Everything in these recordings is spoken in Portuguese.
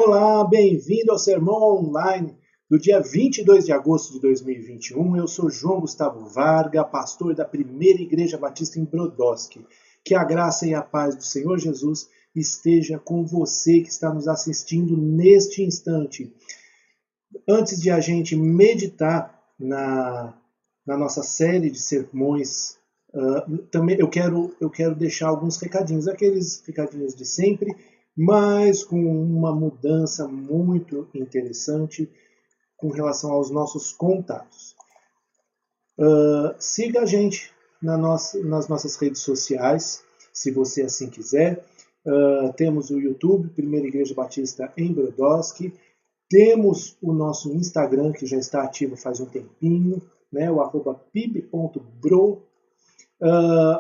Olá, bem-vindo ao Sermão Online do dia 22 de agosto de 2021. Eu sou João Gustavo Varga, pastor da Primeira Igreja Batista em Brodowski. Que a graça e a paz do Senhor Jesus esteja com você que está nos assistindo neste instante. Antes de a gente meditar na nossa série de sermões, também eu quero deixar alguns recadinhos, aqueles recadinhos de sempre, mas com uma mudança muito interessante com relação aos nossos contatos. Siga a gente nas nossas redes sociais, se você assim quiser. Temos o YouTube, Primeira Igreja Batista em Brodowski. Temos o nosso Instagram, que já está ativo faz um tempinho, né, o @pib.bro.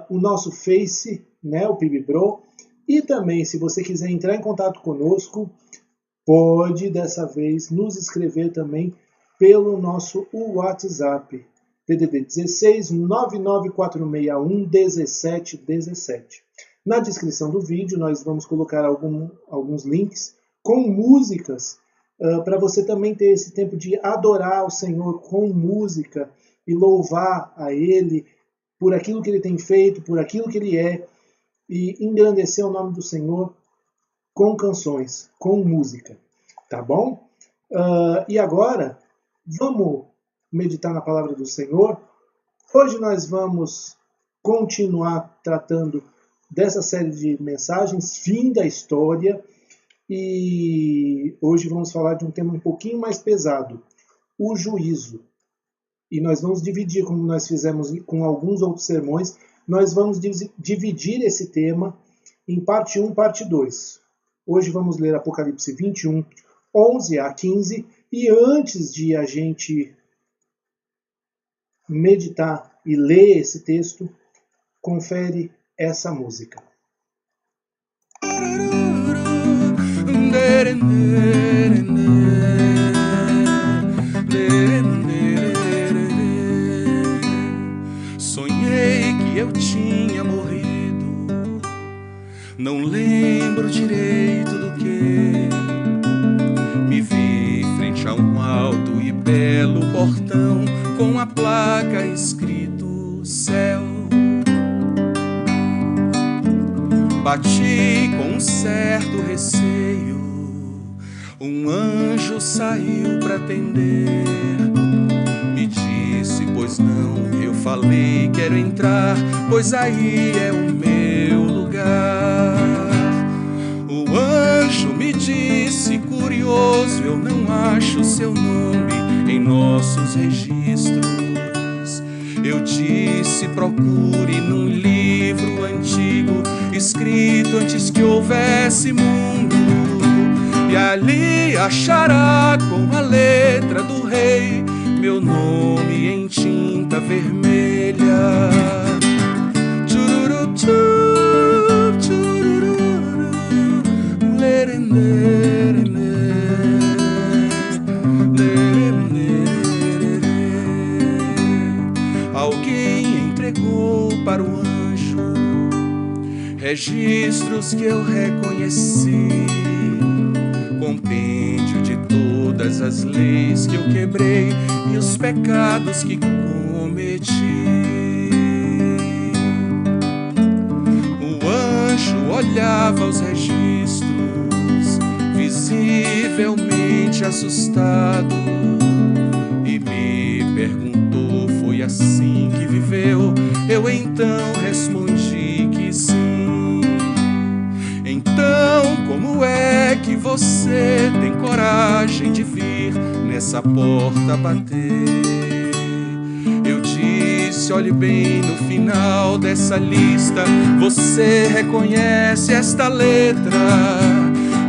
O nosso Face, né, o PibBro. E também, se você quiser entrar em contato conosco, pode dessa vez nos escrever também pelo nosso WhatsApp, DDD 16 99461 1717. Na descrição do vídeo nós vamos colocar alguns links com músicas para você também ter esse tempo de adorar o Senhor com música e louvar a Ele por aquilo que Ele tem feito, por aquilo que Ele é, e engrandecer o nome do Senhor com canções, com música, tá bom? E agora, vamos meditar na palavra do Senhor. Hoje nós vamos continuar tratando dessa série de mensagens, fim da história, e hoje vamos falar de um tema um pouquinho mais pesado, o juízo. E nós vamos dividir, como nós fizemos com alguns outros sermões, nós vamos dividir esse tema em parte 1 e parte 2. Hoje vamos ler Apocalipse 21, 11 a 15, e antes de a gente meditar e ler esse texto, confere essa música. Sonhei que eu tinha morrido, não lembro direito do que. Me vi frente a um alto e belo portão com a placa escrito céu. Bati com um certo receio, um anjo saiu pra atender. Me disse, pois não, eu falei, quero entrar, pois aí é o meu lugar. O anjo me disse, curioso, eu não acho seu nome em nossos registros. Eu disse, procure num livro antigo, escrito antes que houvesse mundo, e ali achará com a letra do rei meu nome em tinta vermelha. Tchururu, tchururu, tchururu, lerene, alguém entregou para o anjo registros que eu reconheci, compêndio de todas as leis que eu quebrei e os pecados que cometi. O anjo olhava os registros, visivelmente assustado, e me perguntou, foi assim que viveu? Eu então respondi que sim. Então, como é que você tem coragem de vir nessa porta bater? Eu disse, olhe bem no final dessa lista, você reconhece esta letra?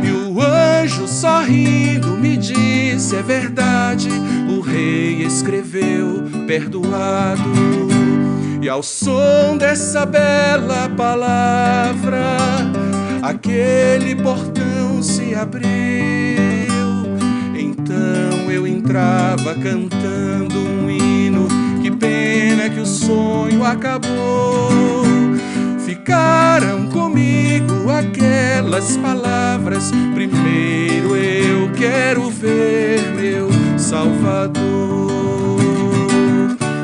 E o anjo sorrindo me disse, é verdade, o rei escreveu, perdoado. E ao som dessa bela palavra, aquele portão se abriu. Então eu entrava cantando um hino, que pena que o sonho acabou. Ficaram comigo aquelas palavras, primeiro eu quero ver meu Salvador.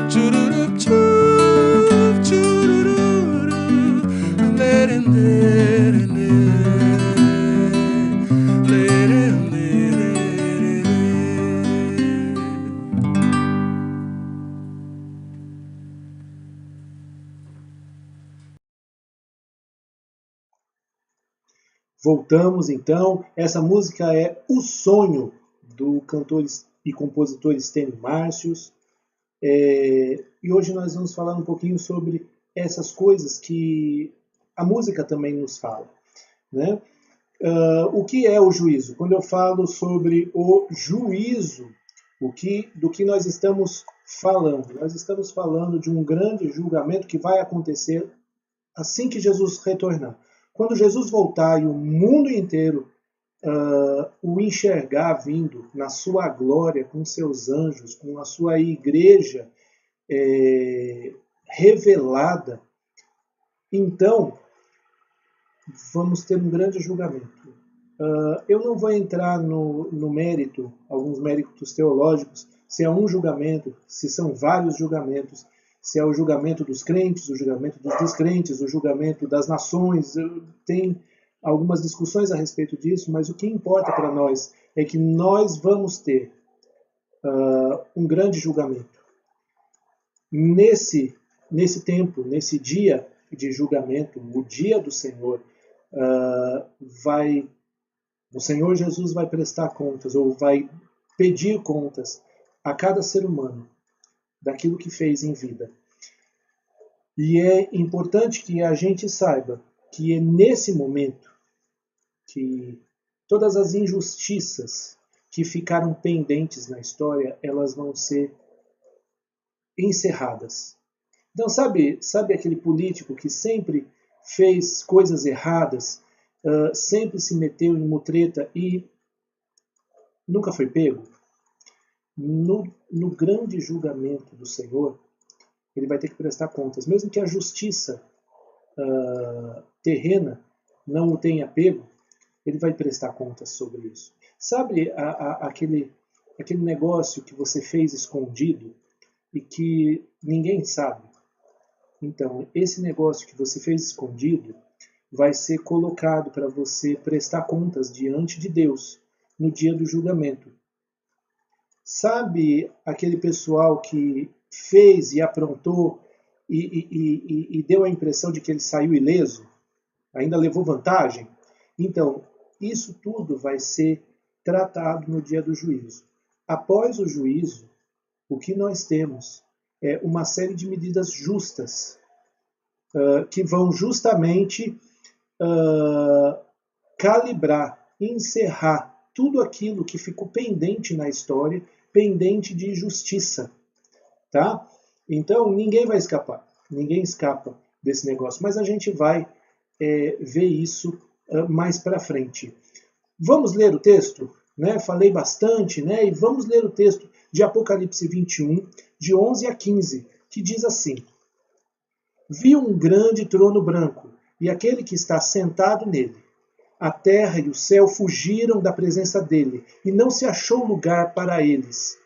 Tchururu, tchuru, tchururu, lerendê. Voltamos então. Essa música é O Sonho, do cantor e compositor Estênio Márcios. E hoje nós vamos falar um pouquinho sobre essas coisas que a música também nos fala, né? O que é o juízo? Quando eu falo sobre o juízo, do que nós estamos falando? Nós estamos falando de um grande julgamento que vai acontecer assim que Jesus retornar. Quando Jesus voltar e o mundo inteiro o enxergar vindo na sua glória, com seus anjos, com a sua igreja revelada, então vamos ter um grande julgamento. Eu não vou entrar no mérito, alguns méritos teológicos, se é um julgamento, se são vários julgamentos, se é o julgamento dos crentes, o julgamento dos descrentes, o julgamento das nações. Tem algumas discussões a respeito disso, mas o que importa para nós é que nós vamos ter um grande julgamento. Nesse tempo, nesse dia de julgamento, o dia do Senhor, o Senhor Jesus vai prestar contas, ou vai pedir contas a cada ser humano daquilo que fez em vida. E é importante que a gente saiba que é nesse momento que todas as injustiças que ficaram pendentes na história, elas vão ser encerradas. Então, sabe aquele político que sempre fez coisas erradas, sempre se meteu em mutreta e nunca foi pego? No grande julgamento do Senhor, ele vai ter que prestar contas. Mesmo que a justiça terrena não o tenha pego, ele vai prestar contas sobre isso. Sabe aquele negócio que você fez escondido e que ninguém sabe? Então, esse negócio que você fez escondido vai ser colocado para você prestar contas diante de Deus no dia do julgamento. Sabe aquele pessoal que fez e aprontou e deu a impressão de que ele saiu ileso? Ainda levou vantagem? Então, isso tudo vai ser tratado no dia do juízo. Após o juízo, o que nós temos é uma série de medidas justas que vão justamente calibrar, encerrar tudo aquilo que ficou pendente na história, pendente de justiça. Tá? Então, ninguém vai escapar. Ninguém escapa desse negócio. Mas a gente vai ver isso mais para frente. Vamos ler o texto? Né? Falei bastante, né? E vamos ler o texto de Apocalipse 21, de 11 a 15, que diz assim: Vi um grande trono branco, e aquele que está sentado nele. A terra e o céu fugiram da presença dele, e não se achou lugar para eles.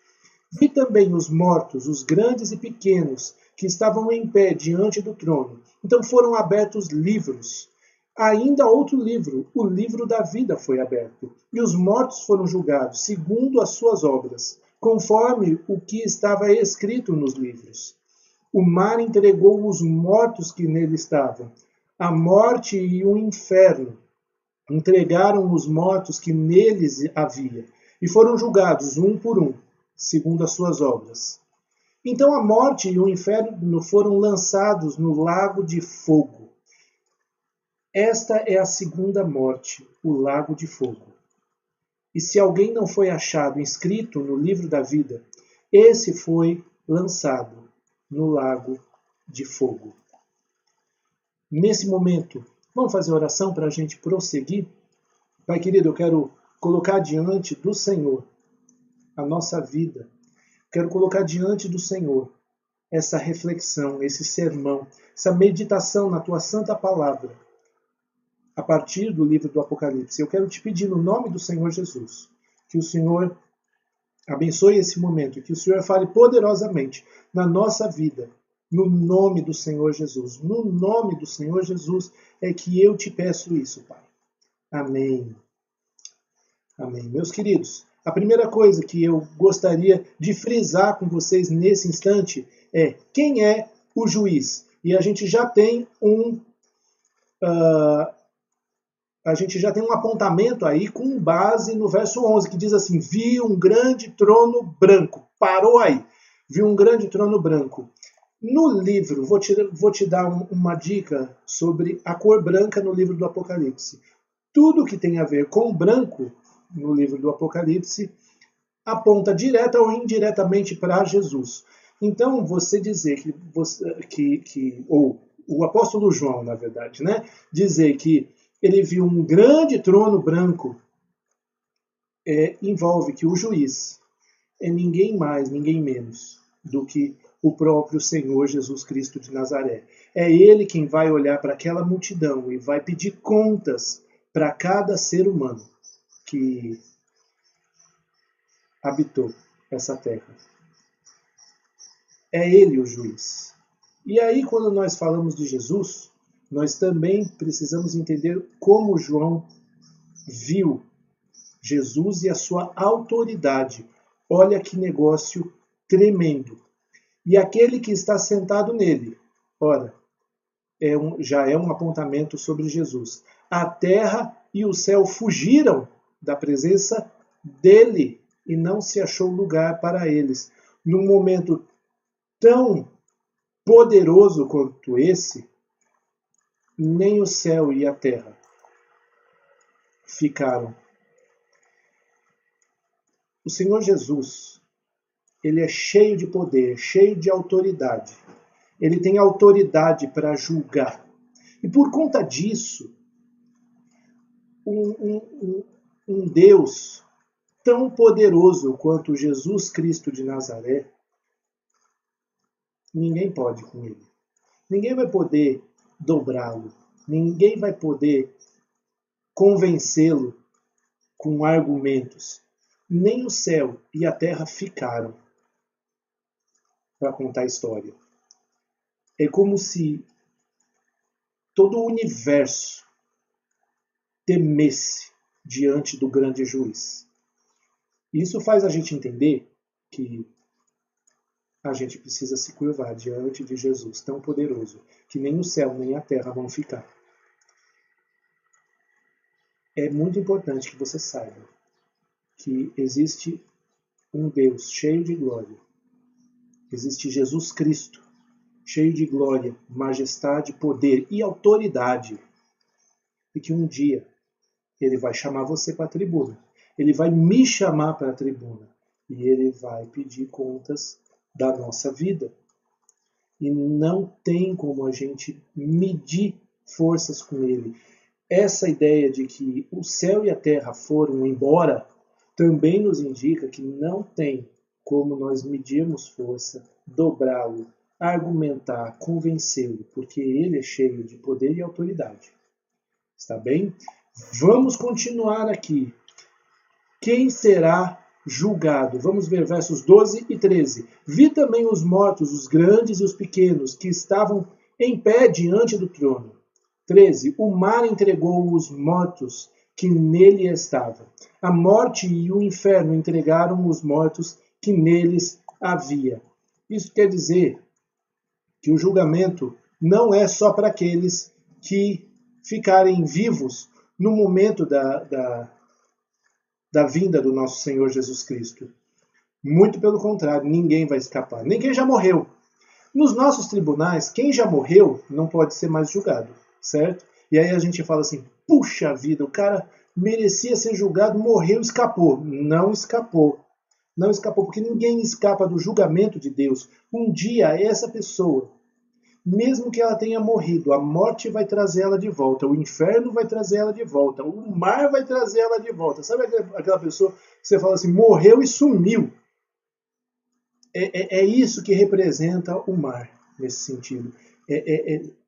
Vi também os mortos, os grandes e pequenos, que estavam em pé diante do trono. Então foram abertos livros. Ainda outro livro, o livro da vida, foi aberto. E os mortos foram julgados, segundo as suas obras, conforme o que estava escrito nos livros. O mar entregou os mortos que nele estavam. A morte e o inferno entregaram os mortos que neles havia, e foram julgados um por um, segundo as suas obras. Então a morte e o inferno foram lançados no lago de fogo. Esta é a segunda morte, o lago de fogo. E se alguém não foi achado inscrito no livro da vida, esse foi lançado no lago de fogo. Nesse momento, vamos fazer oração para a gente prosseguir? Pai querido, eu quero colocar diante do Senhor a nossa vida. Quero colocar diante do Senhor essa reflexão, esse sermão, essa meditação na Tua Santa Palavra, a partir do livro do Apocalipse. Eu quero te pedir, no nome do Senhor Jesus, que o Senhor abençoe esse momento, que o Senhor fale poderosamente na nossa vida, no nome do Senhor Jesus. No nome do Senhor Jesus é que eu te peço isso, Pai. Amém. Amém. Meus queridos, a primeira coisa que eu gostaria de frisar com vocês nesse instante é quem é o juiz. E a gente já tem um apontamento aí com base no verso 11, que diz assim: vi um grande trono branco. Parou aí. Vi um grande trono branco. No livro, vou te dar uma dica sobre a cor branca no livro do Apocalipse. Tudo que tem a ver com branco no livro do Apocalipse aponta direta ou indiretamente para Jesus. Então, você dizer ou o apóstolo João, na verdade, né, dizer que ele viu um grande trono branco, envolve que o juiz é ninguém mais, ninguém menos do que o próprio Senhor Jesus Cristo de Nazaré. É ele quem vai olhar para aquela multidão e vai pedir contas para cada ser humano que habitou essa terra. É ele o juiz. E aí, quando nós falamos de Jesus, nós também precisamos entender como João viu Jesus e a sua autoridade. Olha que negócio tremendo. E aquele que está sentado nele, ora, já é um apontamento sobre Jesus. A terra e o céu fugiram da presença dele e não se achou lugar para eles. Num momento tão poderoso quanto esse, nem o céu e a terra ficaram. O Senhor Jesus, ele é cheio de poder, cheio de autoridade. Ele tem autoridade para julgar. E por conta disso, um Deus tão poderoso quanto Jesus Cristo de Nazaré, ninguém pode com ele. Ninguém vai poder dobrá-lo. Ninguém vai poder convencê-lo com argumentos. Nem o céu e a terra ficaram para contar a história. É como se todo o universo temesse diante do grande juiz. Isso faz a gente entender que a gente precisa se curvar diante de Jesus tão poderoso que nem o céu nem a terra vão ficar. É muito importante que você saiba que existe um Deus cheio de glória. Existe Jesus Cristo, cheio de glória, majestade, poder e autoridade. E que um dia ele vai chamar você para a tribuna. Ele vai me chamar para a tribuna. E ele vai pedir contas da nossa vida. E não tem como a gente medir forças com ele. Essa ideia de que o céu e a terra foram embora também nos indica que não tem como nós medirmos força, dobrá-lo, argumentar, convencê-lo, porque ele é cheio de poder e autoridade. Está bem? Vamos continuar aqui. Quem será julgado? Vamos ver versos 12 e 13. Vi também os mortos, os grandes e os pequenos, que estavam em pé diante do trono. 13. O mar entregou os mortos que nele estavam. A morte e o inferno entregaram os mortos que neles havia. Isso quer dizer que o julgamento não é só para aqueles que ficarem vivos no momento da vinda do nosso Senhor Jesus Cristo. Muito pelo contrário, ninguém vai escapar. Nem quem já morreu. Nos nossos tribunais, quem já morreu não pode ser mais julgado, certo? E aí a gente fala assim, puxa vida, o cara merecia ser julgado, morreu, escapou. Não escapou. Não escapou, porque ninguém escapa do julgamento de Deus. Um dia, essa pessoa, mesmo que ela tenha morrido, a morte vai trazer ela de volta, o inferno vai trazer ela de volta, o mar vai trazer ela de volta. Sabe aquela pessoa que você fala assim, morreu e sumiu? É isso que representa o mar, nesse sentido.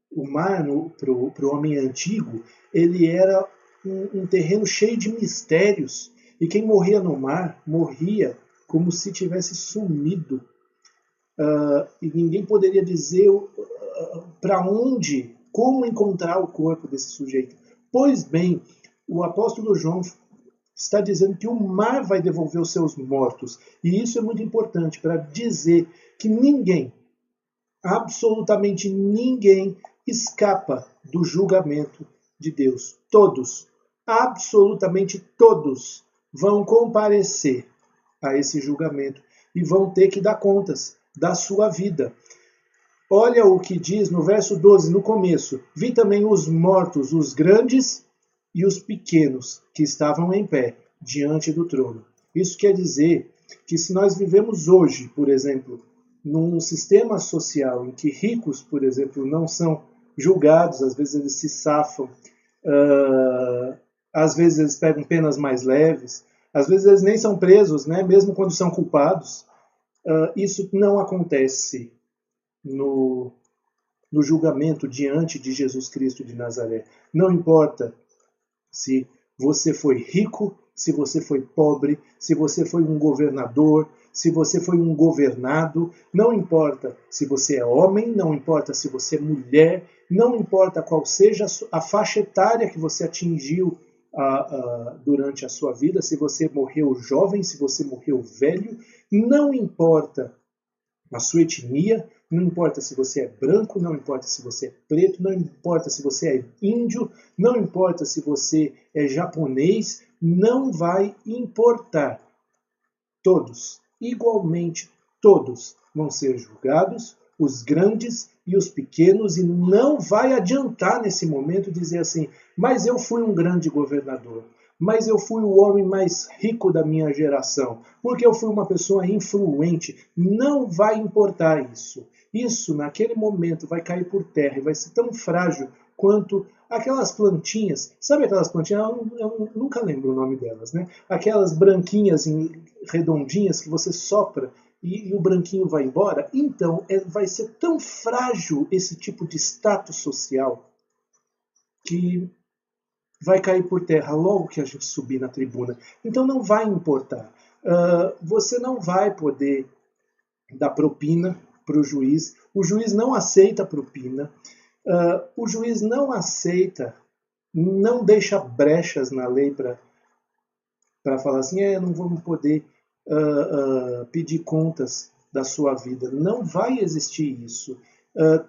O mar, para o homem antigo, ele era um terreno cheio de mistérios, E quem morria no mar, morria como se tivesse sumido. E ninguém poderia dizer para onde, como encontrar o corpo desse sujeito. Pois bem, o apóstolo João está dizendo que o mar vai devolver os seus mortos. E isso é muito importante para dizer que ninguém, absolutamente ninguém, escapa do julgamento de Deus. Todos, absolutamente todos, vão comparecer a esse julgamento e vão ter que dar contas da sua vida. Olha o que diz no verso 12, no começo. Vi também os mortos, os grandes e os pequenos, que estavam em pé diante do trono. Isso quer dizer que se nós vivemos hoje, por exemplo, num sistema social em que ricos, por exemplo, não são julgados, às vezes eles se safam, às vezes eles pegam penas mais leves, às vezes eles nem são presos, né, mesmo quando são culpados. Isso não acontece no julgamento diante de Jesus Cristo de Nazaré. Não importa se você foi rico, se você foi pobre, se você foi um governador, se você foi um governado, não importa se você é homem, não importa se você é mulher, não importa qual seja a faixa etária que você atingiu durante a sua vida, se você morreu jovem, se você morreu velho, não importa a sua etnia, não importa se você é branco, não importa se você é preto, não importa se você é índio, não importa se você é japonês, não vai importar. Todos, igualmente todos, vão ser julgados, os grandes e os pequenos, e não vai adiantar nesse momento dizer assim, mas eu fui um grande governador, mas eu fui o homem mais rico da minha geração, porque eu fui uma pessoa influente. Não vai importar isso. Isso, naquele momento, vai cair por terra e vai ser tão frágil quanto aquelas plantinhas. Sabe aquelas plantinhas? Eu nunca lembro o nome delas, né? Aquelas branquinhas redondinhas que você sopra e o branquinho vai embora. Então, vai ser tão frágil esse tipo de status social que vai cair por terra logo que a gente subir na tribuna. Então não vai importar. Você não vai poder dar propina para o juiz. O juiz não aceita propina. O juiz não aceita, não deixa brechas na lei para falar assim, não vamos poder pedir contas da sua vida. Não vai existir isso.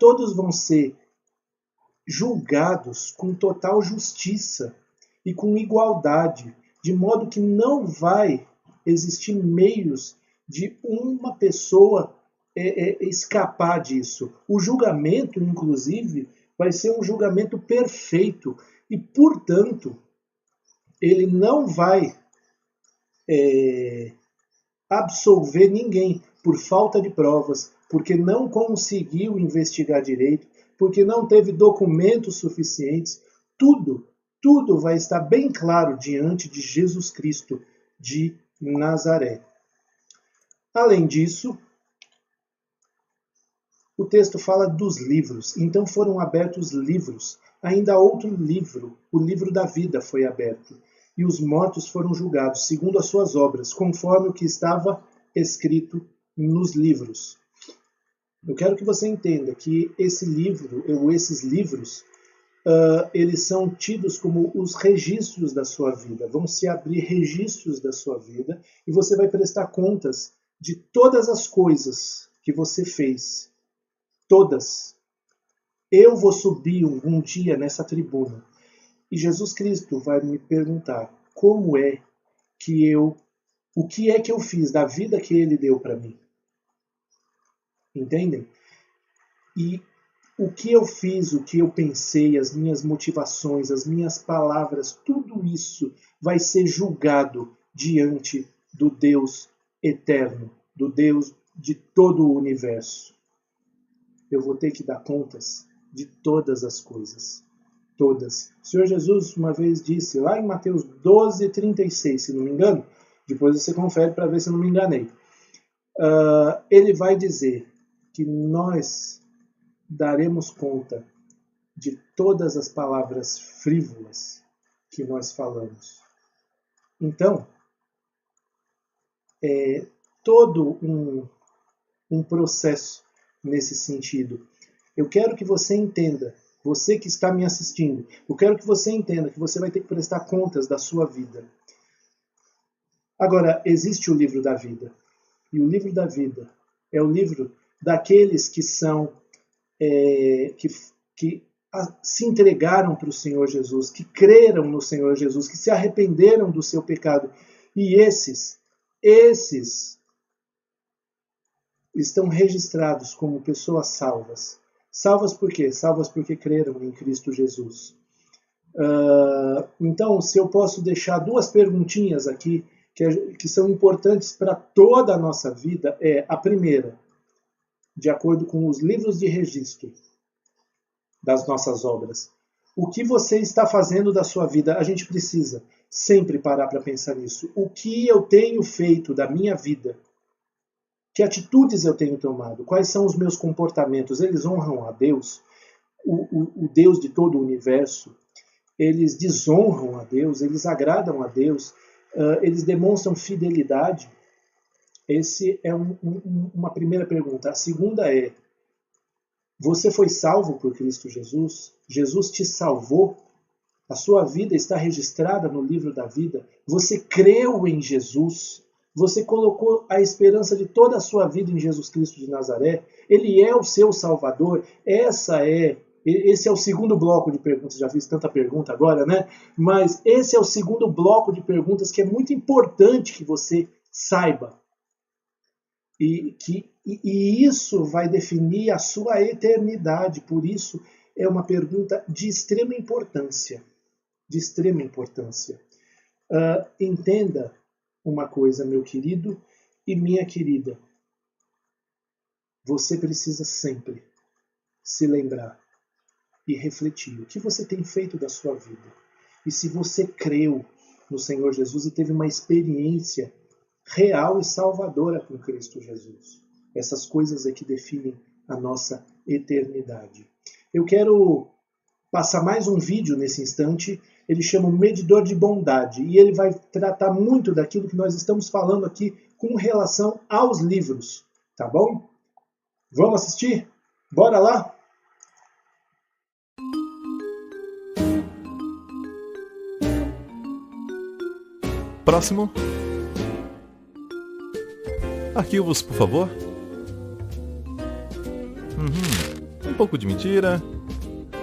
Todos vão ser julgados com total justiça e com igualdade, de modo que não vai existir meios de uma pessoa escapar disso. O julgamento, inclusive, vai ser um julgamento perfeito e, portanto, ele não vai absolver ninguém por falta de provas, porque não conseguiu investigar direito, porque não teve documentos suficientes. Tudo vai estar bem claro diante de Jesus Cristo de Nazaré. Além disso, o texto fala dos livros. Então foram abertos livros. Ainda outro livro, o livro da vida, foi aberto. E os mortos foram julgados segundo as suas obras, conforme o que estava escrito nos livros. Eu quero que você entenda que esse livro, ou esses livros, eles são tidos como os registros da sua vida. Vão se abrir registros da sua vida e você vai prestar contas de todas as coisas que você fez. Todas. Eu vou subir um dia nessa tribuna e Jesus Cristo vai me perguntar como é que o que é que eu fiz da vida que Ele deu para mim. Entendem? E o que eu fiz, o que eu pensei, as minhas motivações, as minhas palavras, tudo isso vai ser julgado diante do Deus eterno, do Deus de todo o universo. Eu vou ter que dar contas de todas as coisas. Todas. O Senhor Jesus uma vez disse, lá em Mateus 12:36, se não me engano, depois você confere para ver se eu não me enganei. Ele vai dizer que nós daremos conta de todas as palavras frívolas que nós falamos. Então, todo um processo nesse sentido. Eu quero que você entenda, você que está me assistindo, eu quero que você entenda que você vai ter que prestar contas da sua vida. Agora, existe o livro da vida. E o livro da vida é o livro daqueles que são que se entregaram para o Senhor Jesus, que creram no Senhor Jesus, que se arrependeram do seu pecado. E esses estão registrados como pessoas salvas. Salvas por quê? Salvas porque creram em Cristo Jesus. Então, se eu posso deixar duas perguntinhas aqui, que são importantes para toda a nossa vida, a primeira, de acordo com os livros de registro das nossas obras, o que você está fazendo da sua vida? A gente precisa sempre parar para pensar nisso. O que eu tenho feito da minha vida? Que atitudes eu tenho tomado? Quais são os meus comportamentos? Eles honram a Deus, o Deus de todo o universo? Eles desonram a Deus? Eles agradam a Deus? Eles demonstram fidelidade? Essa é uma primeira pergunta. A segunda é: você foi salvo por Cristo Jesus? Jesus te salvou? A sua vida está registrada no livro da vida? Você creu em Jesus? Você colocou a esperança de toda a sua vida em Jesus Cristo de Nazaré? Ele é o seu Salvador? Esse é o segundo bloco de perguntas. Já fiz tanta pergunta agora, né? Mas esse é o segundo bloco de perguntas que é muito importante que você saiba. E isso vai definir a sua eternidade. Por isso, é uma pergunta de extrema importância. De extrema importância. Entenda uma coisa, meu querido e minha querida. Você precisa sempre se lembrar e refletir o que você tem feito da sua vida. E se você creu no Senhor Jesus e teve uma experiência real e salvadora com Cristo Jesus. Essas coisas é que definem a nossa eternidade. Eu quero passar mais um vídeo nesse instante. Ele chama o Medidor de Bondade. E ele vai tratar muito daquilo que nós estamos falando aqui com relação aos livros. Tá bom? Vamos assistir? Bora lá? Próximo. Arquivos, por favor. Um pouco de mentira.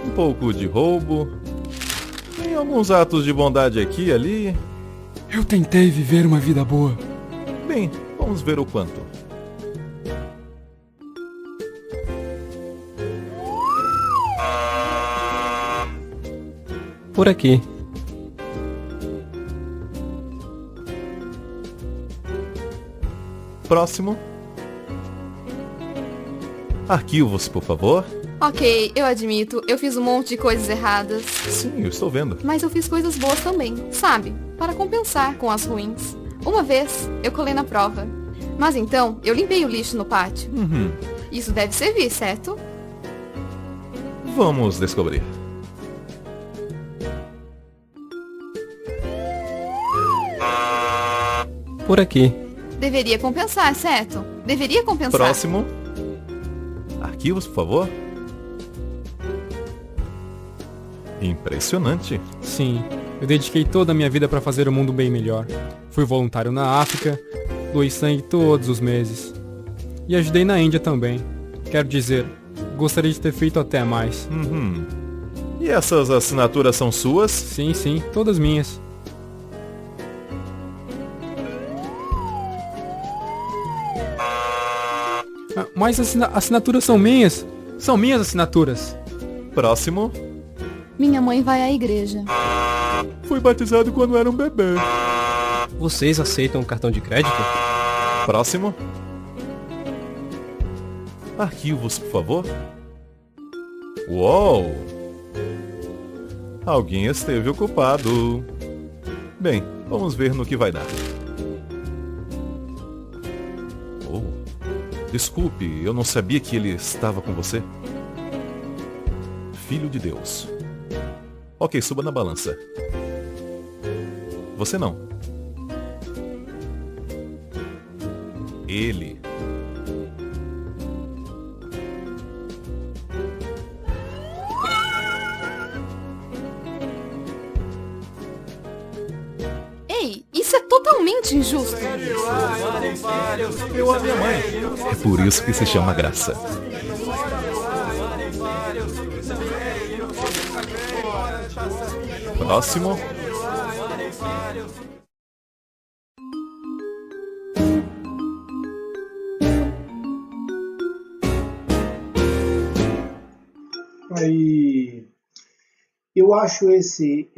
Um pouco de roubo. Tem alguns atos de bondade aqui e ali. Eu tentei viver uma vida boa. Bem, vamos ver o quanto. Por aqui. Próximo. Arquivos, por favor. Ok, eu admito, eu fiz um monte de coisas erradas. Sim, eu estou vendo. Mas eu fiz coisas boas também, sabe? Para compensar com as ruins. Uma vez, eu colei na prova. Mas então, eu limpei o lixo no pátio. Isso deve servir, certo? Vamos descobrir. Por aqui. Deveria compensar, certo? Deveria compensar. Próximo. Arquivos, por favor. Impressionante. Sim, eu dediquei toda a minha vida para fazer o mundo bem melhor. Fui voluntário na África, doei sangue todos os meses. E ajudei na Índia também. Quero dizer, gostaria de ter feito até mais. E essas assinaturas são suas? Sim, todas minhas. Mas as assinaturas são minhas. São minhas assinaturas. Próximo. Minha mãe vai à igreja. Fui batizado quando era um bebê. Vocês aceitam cartão de crédito? Próximo. Arquivos, por favor. Uou! Alguém esteve ocupado. Bem, vamos ver no que vai dar. Desculpe, eu não sabia que ele estava com você. Filho de Deus. Ok, suba na balança. Você não. Ele. Ei, isso é totalmente injusto. Eu amo minha mãe. É por isso que se chama graça. Próximo. Aí, eu acho esse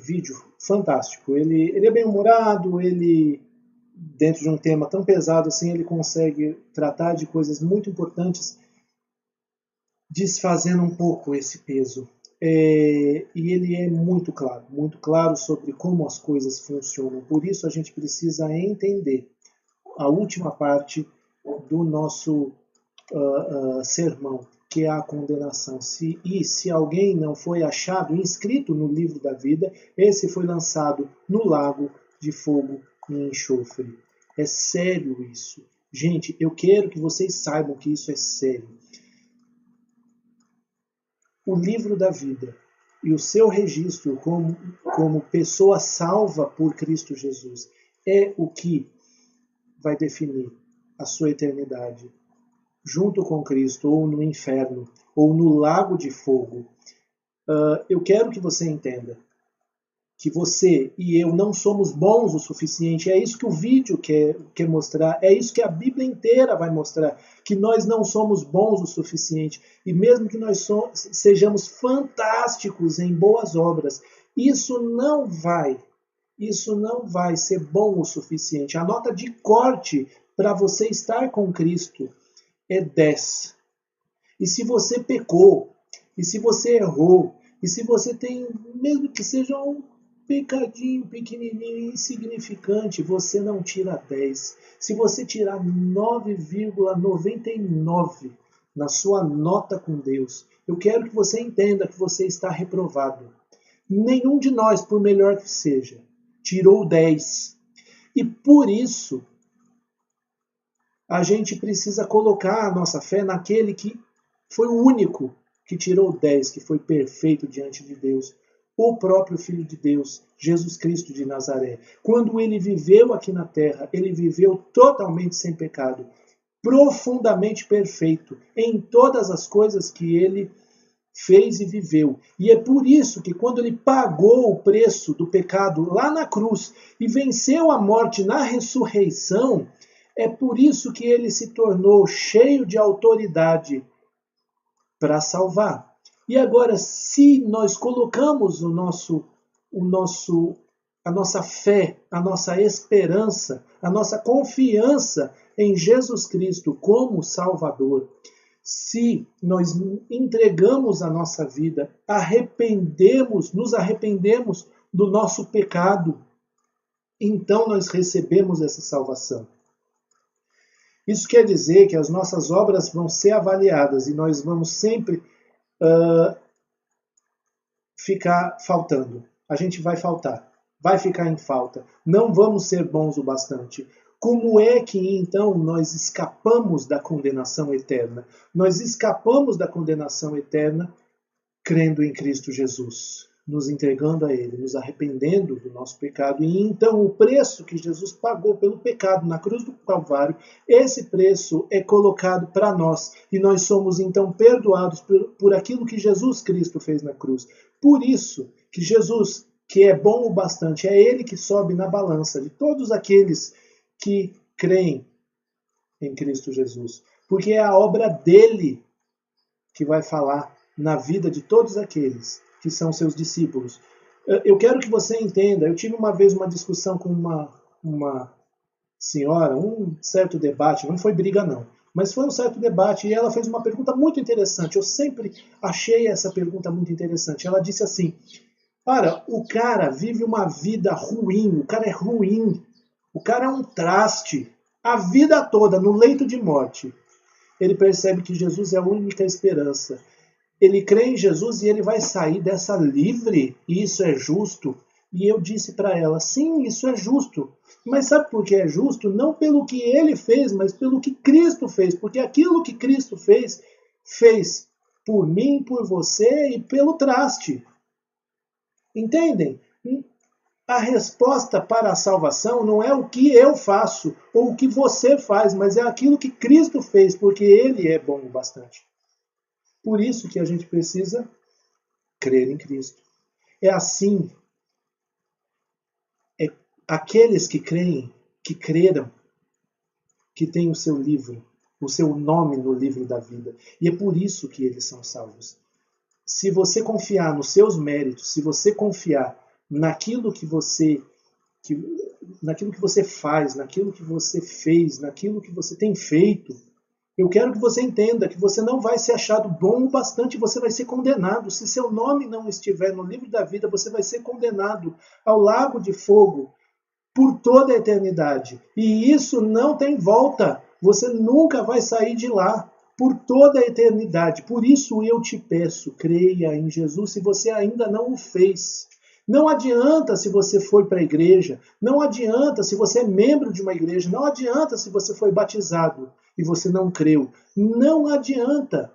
vídeo fantástico. Ele é bem humorado, ele, dentro de um tema tão pesado assim, ele consegue tratar de coisas muito importantes, desfazendo um pouco esse peso. E ele é muito claro sobre como as coisas funcionam. Por isso a gente precisa entender a última parte do nosso sermão, que é a condenação. Se alguém não foi achado inscrito no livro da vida, esse foi lançado no lago de fogo e enxofre. É sério isso. Gente, eu quero que vocês saibam que isso é sério. O livro da vida e o seu registro como pessoa salva por Cristo Jesus é o que vai definir a sua eternidade junto com Cristo, ou no inferno, ou no lago de fogo. Eu quero que você entenda que você e eu não somos bons o suficiente. É isso que o vídeo quer mostrar, é isso que a Bíblia inteira vai mostrar, que nós não somos bons o suficiente. E mesmo que nós sejamos fantásticos em boas obras, isso não vai ser bom o suficiente. A nota de corte para você estar com Cristo é 10. E se você pecou, e se você errou, e se você tem, mesmo que seja um pecadinho pequenininho, insignificante, você não tira 10. Se você tirar 9,99 na sua nota com Deus, eu quero que você entenda que você está reprovado. Nenhum de nós, por melhor que seja, tirou 10. E por isso, a gente precisa colocar a nossa fé naquele que foi o único que tirou 10, que foi perfeito diante de Deus, o próprio Filho de Deus, Jesus Cristo de Nazaré. Quando ele viveu aqui na terra, ele viveu totalmente sem pecado, profundamente perfeito em todas as coisas que ele fez e viveu. E é por isso que quando ele pagou o preço do pecado lá na cruz e venceu a morte na ressurreição, é por isso que ele se tornou cheio de autoridade para salvar. E agora, se nós colocamos a nossa fé, a nossa esperança, a nossa confiança em Jesus Cristo como Salvador, se nós entregamos a nossa vida, nos arrependemos do nosso pecado, então nós recebemos essa salvação. Isso quer dizer que as nossas obras vão ser avaliadas e nós vamos sempre ficar faltando. A gente vai faltar, vai ficar em falta. Não vamos ser bons o bastante. Como é que então nós escapamos da condenação eterna? Nós escapamos da condenação eterna crendo em Cristo Jesus, nos entregando a Ele, nos arrependendo do nosso pecado. E então o preço que Jesus pagou pelo pecado na cruz do Calvário, esse preço é colocado para nós. E nós somos então perdoados por aquilo que Jesus Cristo fez na cruz. Por isso que Jesus, que é bom o bastante, é Ele que sobe na balança de todos aqueles que creem em Cristo Jesus. Porque é a obra dele que vai falar na vida de todos aqueles que são seus discípulos. Eu quero que você entenda, eu tive uma vez uma discussão com uma senhora, um certo debate, não foi briga não, mas foi um certo debate e ela fez uma pergunta muito interessante. Eu sempre achei essa pergunta muito interessante. Ela disse assim: "Para, o cara vive uma vida ruim, o cara é ruim, o cara é um traste, a vida toda no leito de morte. Ele percebe que Jesus é a única esperança. Ele crê em Jesus e ele vai sair dessa livre, e isso é justo. E eu disse para ela, sim, isso é justo. Mas sabe por que é justo? Não pelo que ele fez, mas pelo que Cristo fez. Porque aquilo que Cristo fez, fez por mim, por você e pelo traste. Entendem? A resposta para a salvação não é o que eu faço ou o que você faz, mas é aquilo que Cristo fez, porque ele é bom o bastante. Por isso que a gente precisa crer em Cristo. É assim. Aqueles que creem, que creram, que têm o seu livro, o seu nome no livro da vida. E é por isso que eles são salvos. Se você confiar nos seus méritos, se você confiar naquilo que você faz, naquilo que você fez, naquilo que você tem feito, eu quero que você entenda que você não vai ser achado bom o bastante, você vai ser condenado. Se seu nome não estiver no livro da vida, você vai ser condenado ao lago de fogo por toda a eternidade. E isso não tem volta. Você nunca vai sair de lá por toda a eternidade. Por isso eu te peço, creia em Jesus se você ainda não o fez. Não adianta se você foi para a igreja, não adianta se você é membro de uma igreja, não adianta se você foi batizado e você não creu. Não adianta.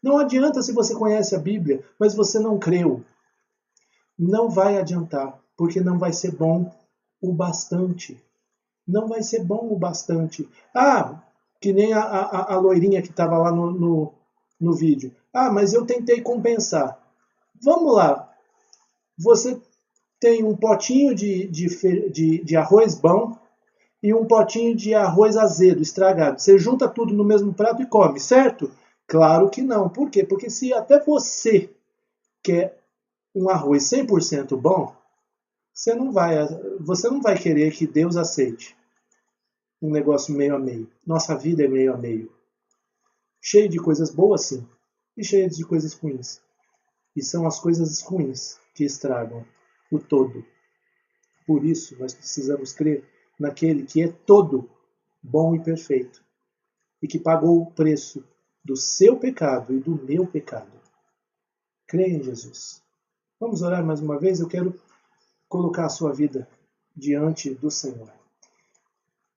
Não adianta se você conhece a Bíblia, mas você não creu. Não vai adiantar, porque não vai ser bom o bastante. Não vai ser bom o bastante. Que nem a loirinha que estava lá no vídeo. Mas eu tentei compensar. Vamos lá. Você tem um potinho de arroz bom e um potinho de arroz azedo, estragado. Você junta tudo no mesmo prato e come, certo? Claro que não. Por quê? Porque se até você quer um arroz 100% bom, você não vai querer que Deus aceite um negócio meio a meio. Nossa vida é meio a meio. Cheio de coisas boas, sim, e cheio de coisas ruins. E são as coisas ruins que estragam o todo. Por isso, nós precisamos crer naquele que é todo bom e perfeito e que pagou o preço do seu pecado e do meu pecado. Creia em Jesus. Vamos orar mais uma vez? Eu quero colocar a sua vida diante do Senhor.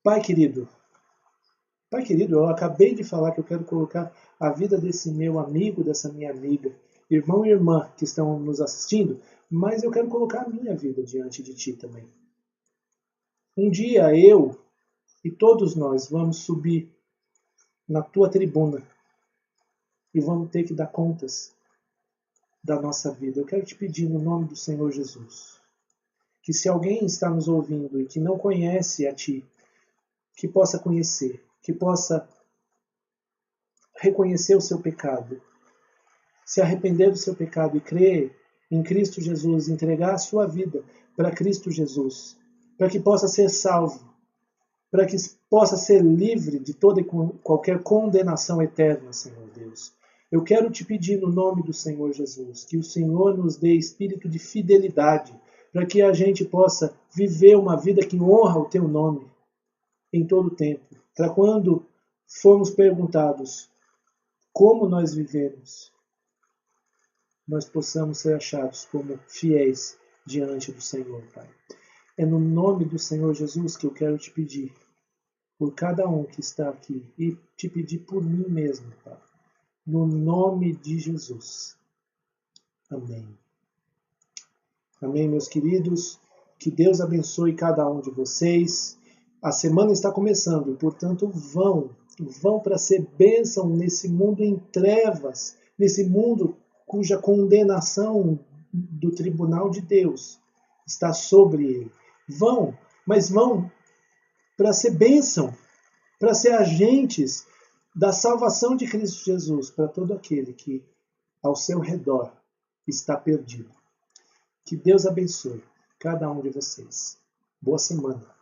Pai querido, eu acabei de falar que eu quero colocar a vida desse meu amigo, dessa minha amiga, irmão e irmã que estão nos assistindo, mas eu quero colocar a minha vida diante de Ti também. Um dia eu e todos nós vamos subir na Tua tribuna e vamos ter que dar contas da nossa vida. Eu quero te pedir no nome do Senhor Jesus, que se alguém está nos ouvindo e que não conhece a Ti, que possa conhecer, que possa reconhecer o seu pecado, se arrepender do seu pecado e crer em Cristo Jesus, entregar a sua vida para Cristo Jesus, para que possa ser salvo, para que possa ser livre de toda e qualquer condenação eterna, Senhor Deus. Eu quero te pedir no nome do Senhor Jesus, que o Senhor nos dê espírito de fidelidade, para que a gente possa viver uma vida que honra o teu nome em todo o tempo, para quando formos perguntados como nós vivemos, nós possamos ser achados como fiéis diante do Senhor, Pai. É no nome do Senhor Jesus que eu quero te pedir, por cada um que está aqui, e te pedir por mim mesmo, Pai. No nome de Jesus. Amém. Amém, meus queridos. Que Deus abençoe cada um de vocês. A semana está começando e, portanto, vão para ser bênção nesse mundo em trevas, nesse mundo cuja condenação do tribunal de Deus está sobre ele. Mas vão para ser bênção, para ser agentes da salvação de Cristo Jesus para todo aquele que ao seu redor está perdido. Que Deus abençoe cada um de vocês. Boa semana.